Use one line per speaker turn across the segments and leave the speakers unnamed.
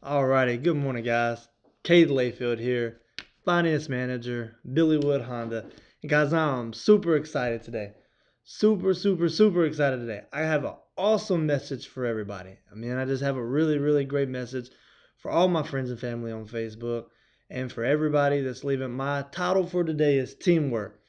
Alrighty, good morning, guys. Cade Layfield here, Finance Manager, Billywood Honda. And guys, I'm super excited today. Super excited today. I have an awesome message for everybody. I just have a really great message for all my friends and family on Facebook and for everybody that's leaving. My title for today is teamwork.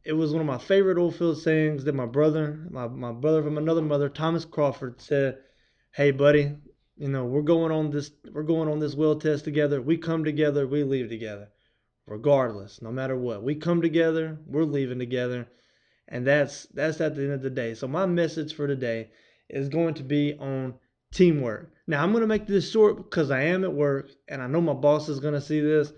It was one of my favorite old field sayings that my brother from another mother, Thomas Crawford, said, "Hey, buddy, we're going on this will test together. We come together, we leave together, regardless, no matter what. We come together, we're leaving together, and that's at the end of the day. So my message for today is going to be on teamwork. Now I'm going to make this short because I am at work, and I know my boss is going to see this.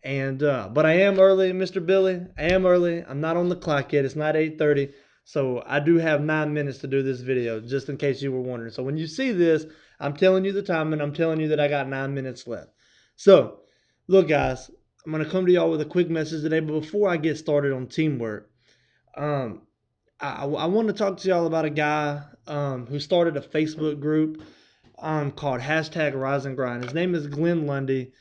And but I am early, Mr. Billy. I am early. I'm not on the clock yet. It's not 8:30, so I do have 9 minutes to do this video, just in case you were wondering. So when you see this, I'm telling you the time, and I'm telling you that I got 9 minutes left. So, look, guys, I'm gonna come to y'all with a quick message today. But before I get started on teamwork, um, I want to talk to y'all about a guy who started a Facebook group called hashtag Rise and Grind. His name is Glenn Lundy.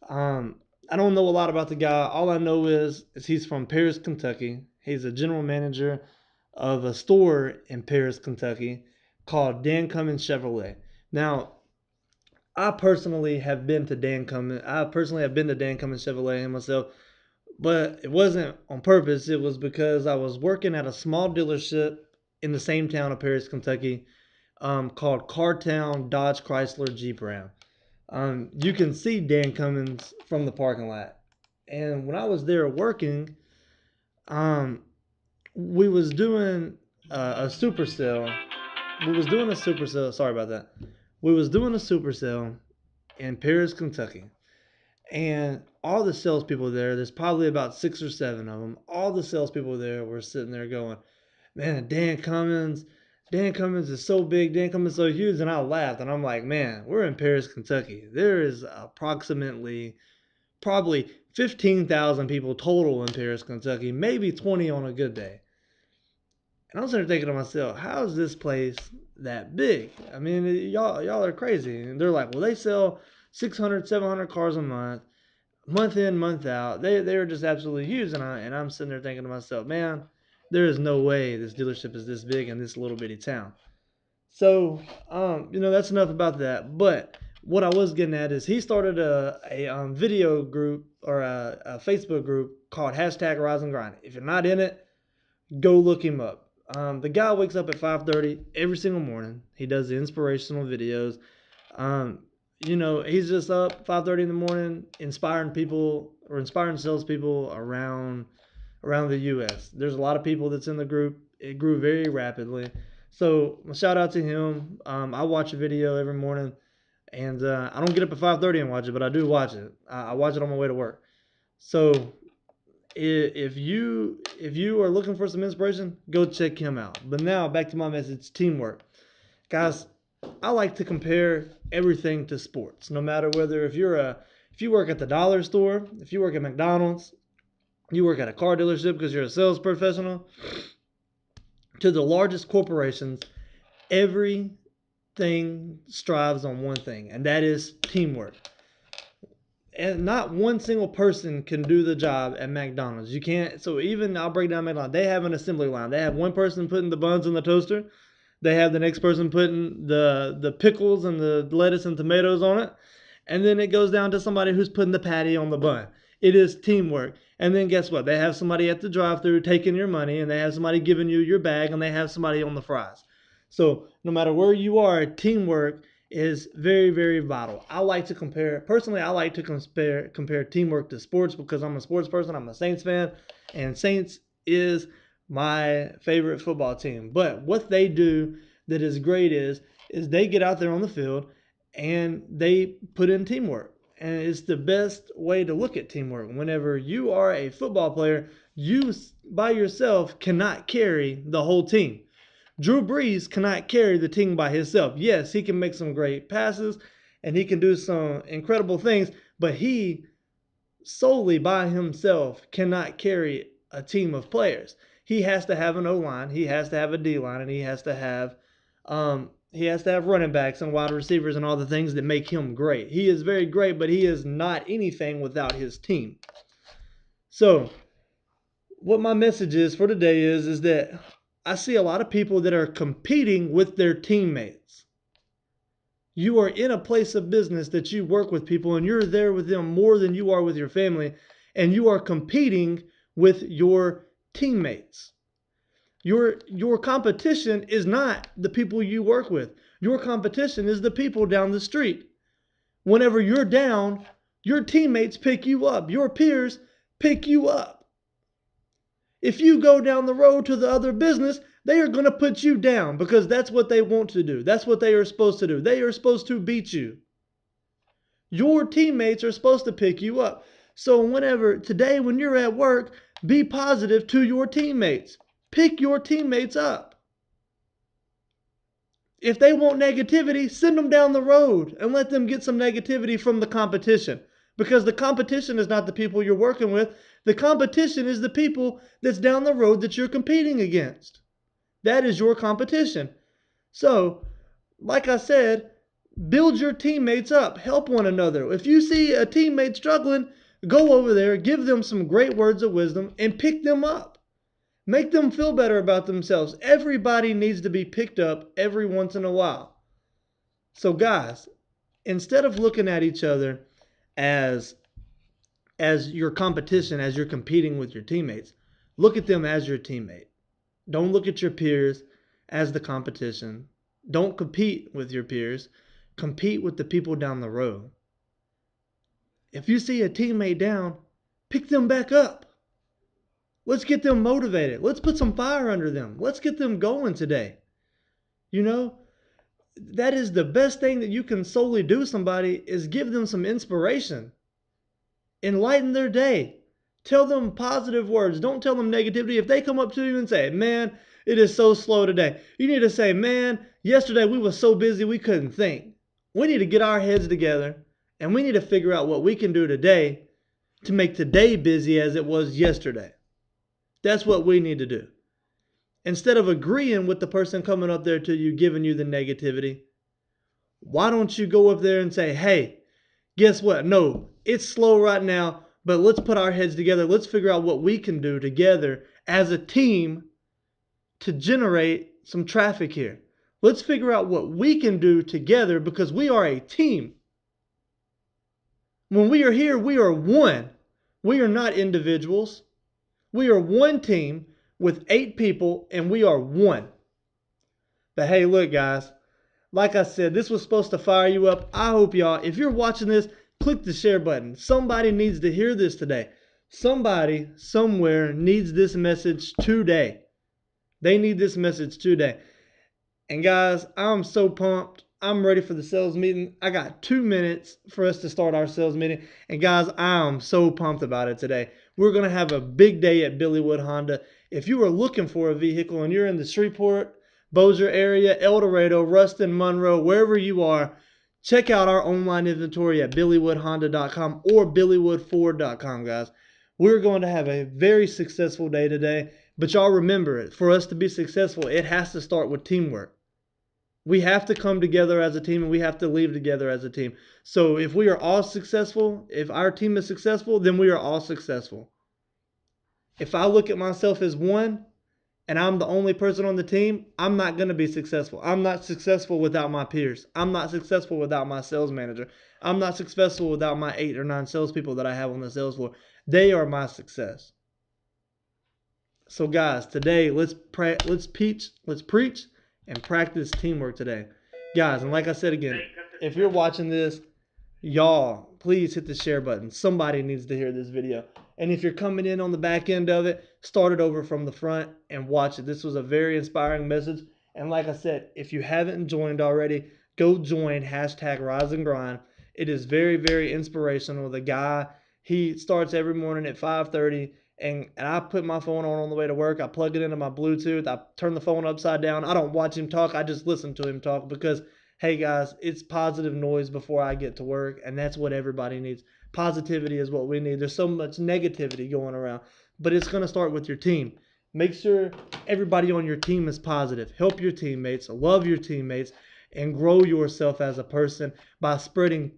Um, I don't know a lot about the guy. All I know is he's from Paris, Kentucky. He's a general manager of a store in Paris, Kentucky called Dan Cummins Chevrolet. Now, I personally have been to Dan Cummins Chevrolet myself, but it wasn't on purpose. It was because I was working at a small dealership in the same town of Paris, Kentucky, called Cartown Dodge Chrysler Jeep Ram. You can see Dan Cummins from the parking lot. And when I was there working, um, we was doing a super sale. We was doing a super sale. Sorry about that. We was doing a super sale in Paris, Kentucky, and all the salespeople there. There's probably about 6 or 7 of them. All the salespeople there were sitting there going, "Man, Dan Cummins is so big. Dan Cummins is so huge." And I laughed, and I'm like, "Man, we're in Paris, Kentucky. There is approximately probably 15,000 people total in Paris, Kentucky, maybe 20 on a good day." And I was there thinking to myself, how is this place that big? Y'all are crazy. And they're like, well, they sell 600, 700 cars a month in, month out. They were just absolutely huge. And I'm sitting there thinking to myself, man, there is no way this dealership is this big in this little bitty town. So, that's enough about that. But what I was getting at is he started a video group or a Facebook group called hashtag Rise and Grind. If you're not in it, go look him up. The guy wakes up at 5:30 every single morning. He does the inspirational videos. He's just up 5:30 in the morning, inspiring people or inspiring salespeople around the U.S. There's a lot of people that's in the group. It grew very rapidly. So shout out to him. I watch a video every morning, and I don't get up at 5:30 and watch it, but I do watch it. I watch it on my way to work. So if you are looking for some inspiration, go check him out. But now back to my message: teamwork, guys. I like to compare everything to sports. No matter whether if you work at the dollar store, if you work at McDonald's, you work at a car dealership because you're a sales professional, to the largest corporations, everything strives on one thing, and that is teamwork. And not one single person can do the job at McDonald's. You can't. So even I'll break down McDonald's. They have an assembly line. They have one person putting the buns in the toaster. They have the next person putting the pickles and the lettuce and tomatoes on it. And then it goes down to somebody who's putting the patty on the bun. It is teamwork. And then guess what? They have somebody at the drive-through taking your money, and they have somebody giving you your bag, and they have somebody on the fries. So no matter where you are, teamwork is very vital. I like to compare teamwork to sports because I'm a sports person. I'm a Saints fan, and Saints is my favorite football team. But what they do that is great is they get out there on the field and they put in teamwork. And it's the best way to look at teamwork. Whenever you are a football player, you by yourself cannot carry the whole team. Drew Brees cannot carry the team by himself. Yes, he can make some great passes and he can do some incredible things, but he solely by himself cannot carry a team of players. He has to have an O line, he has to have a D line, and he has to have He has to have running backs and wide receivers and all the things that make him great. He is very great, but he is not anything without his team. So what my message is for today is that I see a lot of people that are competing with their teammates. You are in a place of business that you work with people and you're there with them more than you are with your family, and you are competing with your teammates. Your competition is not the people you work with. Your competition is the people down the street. Whenever you're down, your teammates pick you up. Your peers pick you up. If you go down the road to the other business, they are going to put you down because that's what they want to do. That's what they are supposed to do. They are supposed to beat you. Your teammates are supposed to pick you up. So today when you're at work, be positive to your teammates. Pick your teammates up. If they want negativity, send them down the road and let them get some negativity from the competition. Because the competition is not the people you're working with. The competition is the people that's down the road that you're competing against. That is your competition. So, like I said, build your teammates up. Help one another. If you see a teammate struggling, go over there, give them some great words of wisdom, and pick them up. Make them feel better about themselves. Everybody needs to be picked up every once in a while. So guys, instead of looking at each other as your competition, as you're competing with your teammates, look at them as your teammate. Don't look at your peers as the competition. Don't compete with your peers. Compete with the people down the road. If you see a teammate down, pick them back up. Let's get them motivated. Let's put some fire under them. Let's get them going today. You know, that is the best thing that you can solely do somebody is give them some inspiration. Enlighten their day. Tell them positive words. Don't tell them negativity. If they come up to you and say, man, it is so slow today, you need to say, man, yesterday we were so busy we couldn't think. We need to get our heads together and we need to figure out what we can do today to make today busy as it was yesterday. That's what we need to do. Instead of agreeing with the person coming up there to you, giving you the negativity, why don't you go up there and say, hey, guess what? No, it's slow right now, but let's put our heads together. Let's figure out what we can do together as a team to generate some traffic here. Let's figure out what we can do together because we are a team. When we are here, we are one. We are not individuals. We are one team with 8 people and we are one. But hey, look guys, like I said, this was supposed to fire you up. I hope y'all, if you're watching this, click the share button. Somebody needs to hear this today. Somebody somewhere needs this message today. They need this message today. And guys, I'm so pumped. I'm ready for the sales meeting. I got 2 minutes for us to start our sales meeting. And guys, I'm so pumped about it today. We're going to have a big day at Billywood Honda. If you are looking for a vehicle and you're in the Shreveport, Bossier area, El Dorado, Ruston, Monroe, wherever you are, check out our online inventory at billywoodhonda.com or billywoodford.com, guys. We're going to have a very successful day today. But y'all remember it. For us to be successful, it has to start with teamwork. We have to come together as a team and we have to leave together as a team. So if we are all successful, if our team is successful, then we are all successful. If I look at myself as one and I'm the only person on the team, I'm not going to be successful. I'm not successful without my peers. I'm not successful without my sales manager. I'm not successful without my 8 or 9 salespeople that I have on the sales floor. They are my success. So guys, today let's preach and practice teamwork today. Guys, and like I said again, if you're watching this, y'all, please hit the share button. Somebody needs to hear this video. And if you're coming in on the back end of it, start it over from the front and watch it. This was a very inspiring message. And like I said, if you haven't joined already, go join #RiseAndGrind. It is very, very inspirational. The guy, he starts every morning at 5:30. And I put my phone on the way to work. I plug it into my Bluetooth. I turn the phone upside down. I don't watch him talk. I just listen to him talk because, hey, guys, it's positive noise before I get to work, and that's what everybody needs. Positivity is what we need. There's so much negativity going around, but it's going to start with your team. Make sure everybody on your team is positive. Help your teammates. Love your teammates. and grow yourself as a person by spreading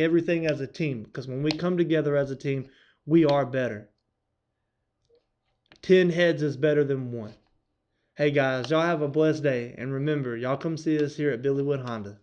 everything as a team. Because when we come together as a team, we are better. 10 heads is better than one. Hey guys, y'all have a blessed day. And remember, y'all come see us here at Billywood Honda.